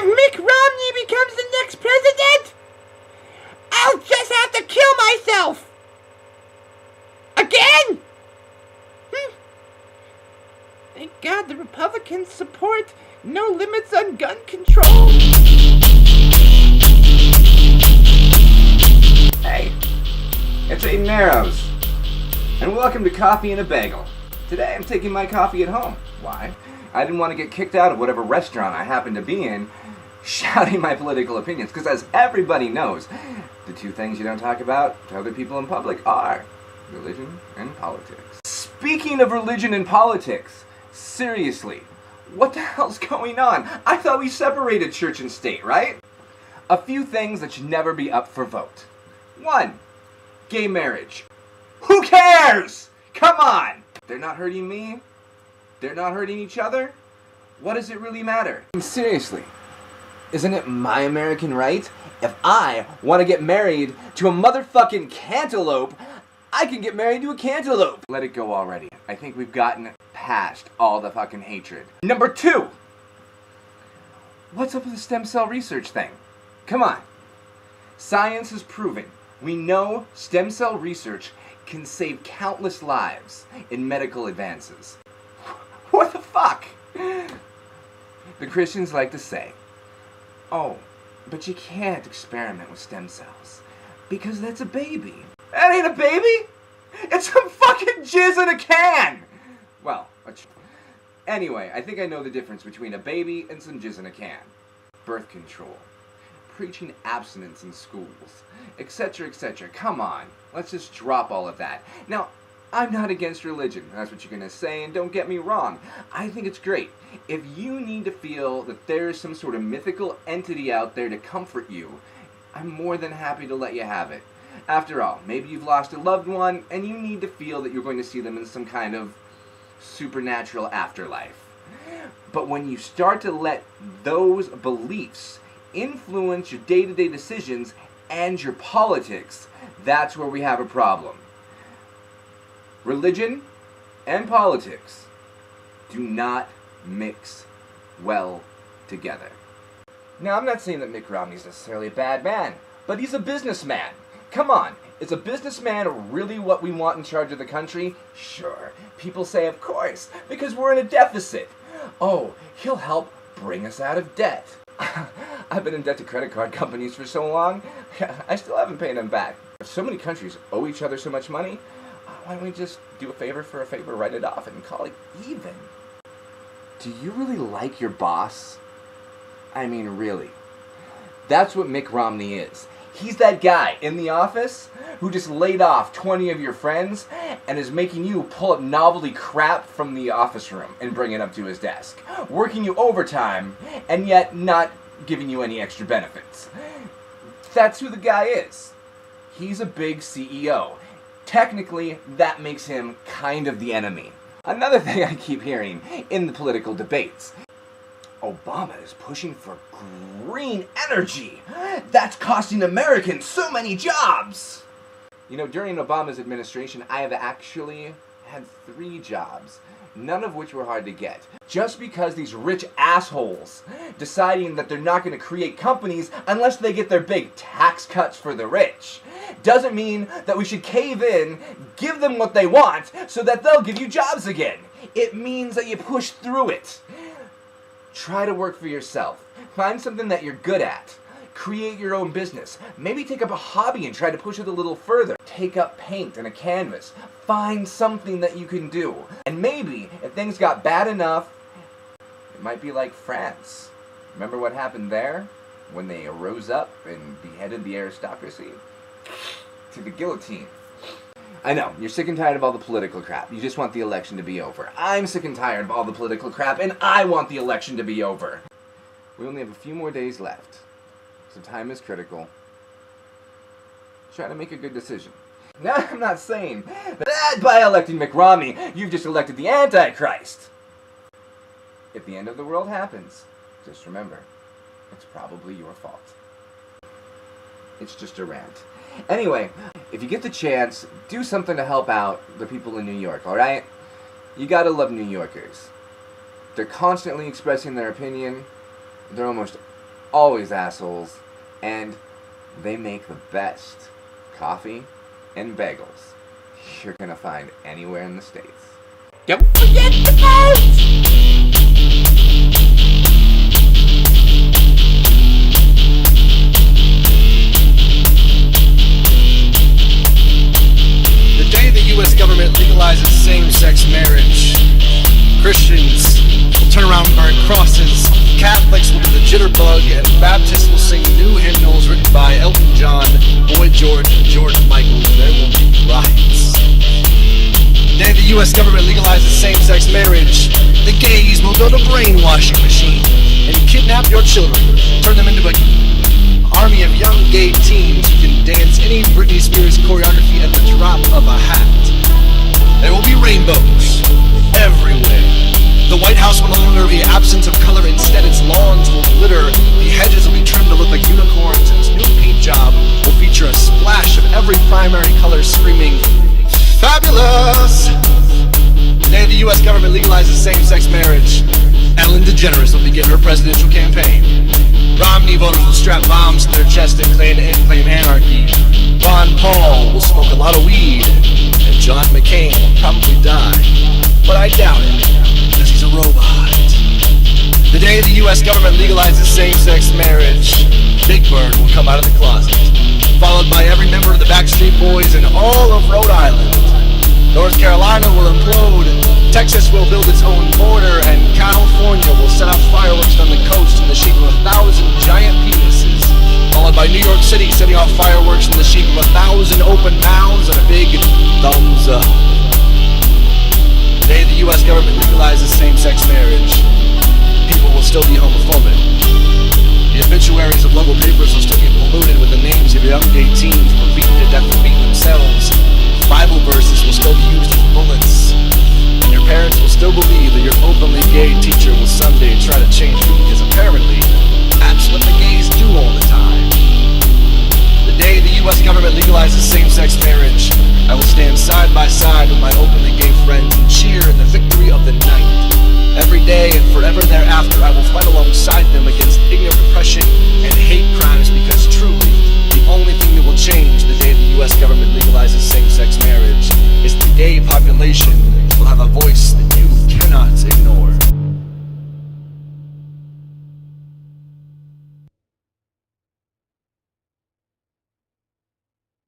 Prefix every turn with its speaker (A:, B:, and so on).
A: If Mitt Romney becomes the next president, I'll just have to kill myself. Again? Thank God the Republicans support no limits on gun control.
B: Hey, it's Aiden Rants, and welcome to Coffee and a Bagel. Today I'm taking my coffee at home. Why? I didn't want to get kicked out of whatever restaurant I happen to be in shouting my political opinions, because as everybody knows, the two things you don't talk about to other people in public are religion and politics. Speaking of religion and politics, seriously, what the hell's going on? I thought we separated church and state, right? A few things that should never be up for vote. 1. Gay marriage. Who cares? Come on! They're not hurting me. They're not hurting each other. What does it really matter? And seriously, isn't it my American right? If I want to get married to a motherfucking cantaloupe, I can get married to a cantaloupe. Let it go already. I think we've gotten past all the fucking hatred. Number 2. What's up with the stem cell research thing? Come on. Science is proving. We know stem cell research can save countless lives in medical advances. What the fuck? The Christians like to say, oh, but you can't experiment with stem cells because that's a baby. That ain't a baby! It's some fucking jizz in a can! Well, anyway, I think I know the difference between a baby and some jizz in a can. Birth control. Preaching abstinence in schools, etc., etc. Come on, let's just drop all of that. Now, I'm not against religion, that's what you're gonna say, and don't get me wrong. I think it's great. If you need to feel that there is some sort of mythical entity out there to comfort you, I'm more than happy to let you have it. After all, maybe you've lost a loved one, and you need to feel that you're going to see them in some kind of supernatural afterlife. But when you start to let those beliefs influence your day-to-day decisions and your politics, that's where we have a problem. Religion and politics do not mix well together. Now, I'm not saying that Mitt Romney's necessarily a bad man, but he's a businessman. Come on, is a businessman really what we want in charge of the country? Sure. People say, of course, because we're in a deficit. Oh, he'll help bring us out of debt. I've been in debt to credit card companies for so long, I still haven't paid them back. If so many countries owe each other so much money, why don't we just do a favor for a favor, write it off, and call it even? Do you really like your boss? I mean, really. That's what Mitt Romney is. He's that guy in the office who just laid off 20 of your friends and is making you pull up novelty crap from the office room and bring it up to his desk. Working you overtime and yet not giving you any extra benefits. That's who the guy is. He's a big CEO. Technically, that makes him kind of the enemy. Another thing I keep hearing in the political debates. Obama is pushing for green energy. That's costing Americans so many jobs. You know, during Obama's administration, I have actually had 3 jobs, none of which were hard to get. Just because these rich assholes deciding that they're not going to create companies unless they get their big tax cuts for the rich doesn't mean that we should cave in, give them what they want, so that they'll give you jobs again. It means that you push through it. Try to work for yourself. Find something that you're good at. Create your own business. Maybe take up a hobby and try to push it a little further. Take up paint and a canvas. Find something that you can do. And maybe, if things got bad enough, it might be like France. Remember what happened there? When they rose up and beheaded the aristocracy? To the guillotine. I know, you're sick and tired of all the political crap. You just want the election to be over. I'm sick and tired of all the political crap, and I want the election to be over. We only have a few more days left, so time is critical. Try to make a good decision. Now, I'm not saying that by electing Mitt Romney, you've just elected the Antichrist. If the end of the world happens, just remember, it's probably your fault. It's just a rant. Anyway, if you get the chance, do something to help out the people in New York, alright? You gotta love New Yorkers. They're constantly expressing their opinion. They're almost always assholes, and they make the best coffee and bagels you're gonna find anywhere in the States.
A: Don't forget the vote!
C: The day the U.S. government legalizes same-sex marriage, Christians will turn around and burn crosses, Catholics will do the jitterbug, and Baptists will sing new hymnals written by Elton John, Boy George, and George Michael. There will be riots. The day the U.S. government legalizes same-sex marriage, the gays will build a brainwashing machine and kidnap your children, turn them into an army of young gay teens who can dance any Britney Spears choreography at the drop of a hat. There will be rainbows everywhere. The White House will no longer be absence of color, instead its lawns will glitter, the hedges will be trimmed to look like unicorns, and its new paint job will feature a splash of every primary color screaming, fabulous! Today the U.S. government legalizes same-sex marriage. Ellen DeGeneres will begin her presidential campaign. Romney voters will strap bombs to their chest and claim anarchy. Ron Paul will smoke a lot of weed, and John McCain will probably die. But I doubt it, because he's a robot. The day the U.S. government legalizes same-sex marriage, Big Bird will come out of the closet, followed by every member of the Backstreet Boys in all of Rhode Island. North Carolina will implode, Texas will build its own border, and California will set off fireworks on the coast in the shape of 1,000 giant penises, followed by New York City setting off fireworks in the shape of 1,000 open mouths and a big thumbs up. The day the U.S. government legalizes same-sex marriage, people will still be homophobic. The obituaries of local papers will still be polluted with the names of young gay teens who were beaten to death for beating themselves. Bible verses will still be used as bullets. And your parents will still believe that your openly gay teacher will someday try to change you, because apparently that's what the gays do all the time. The day the U.S. government legalizes same-sex marriage, I will stand side by side with my openly gay friends and cheer in the victory of the night. Every day and forever thereafter, I will fight alongside them against ignorant oppression and hate crimes, because truly, the only thing that will change the day the U.S. government legalizes same-sex marriage is the gay population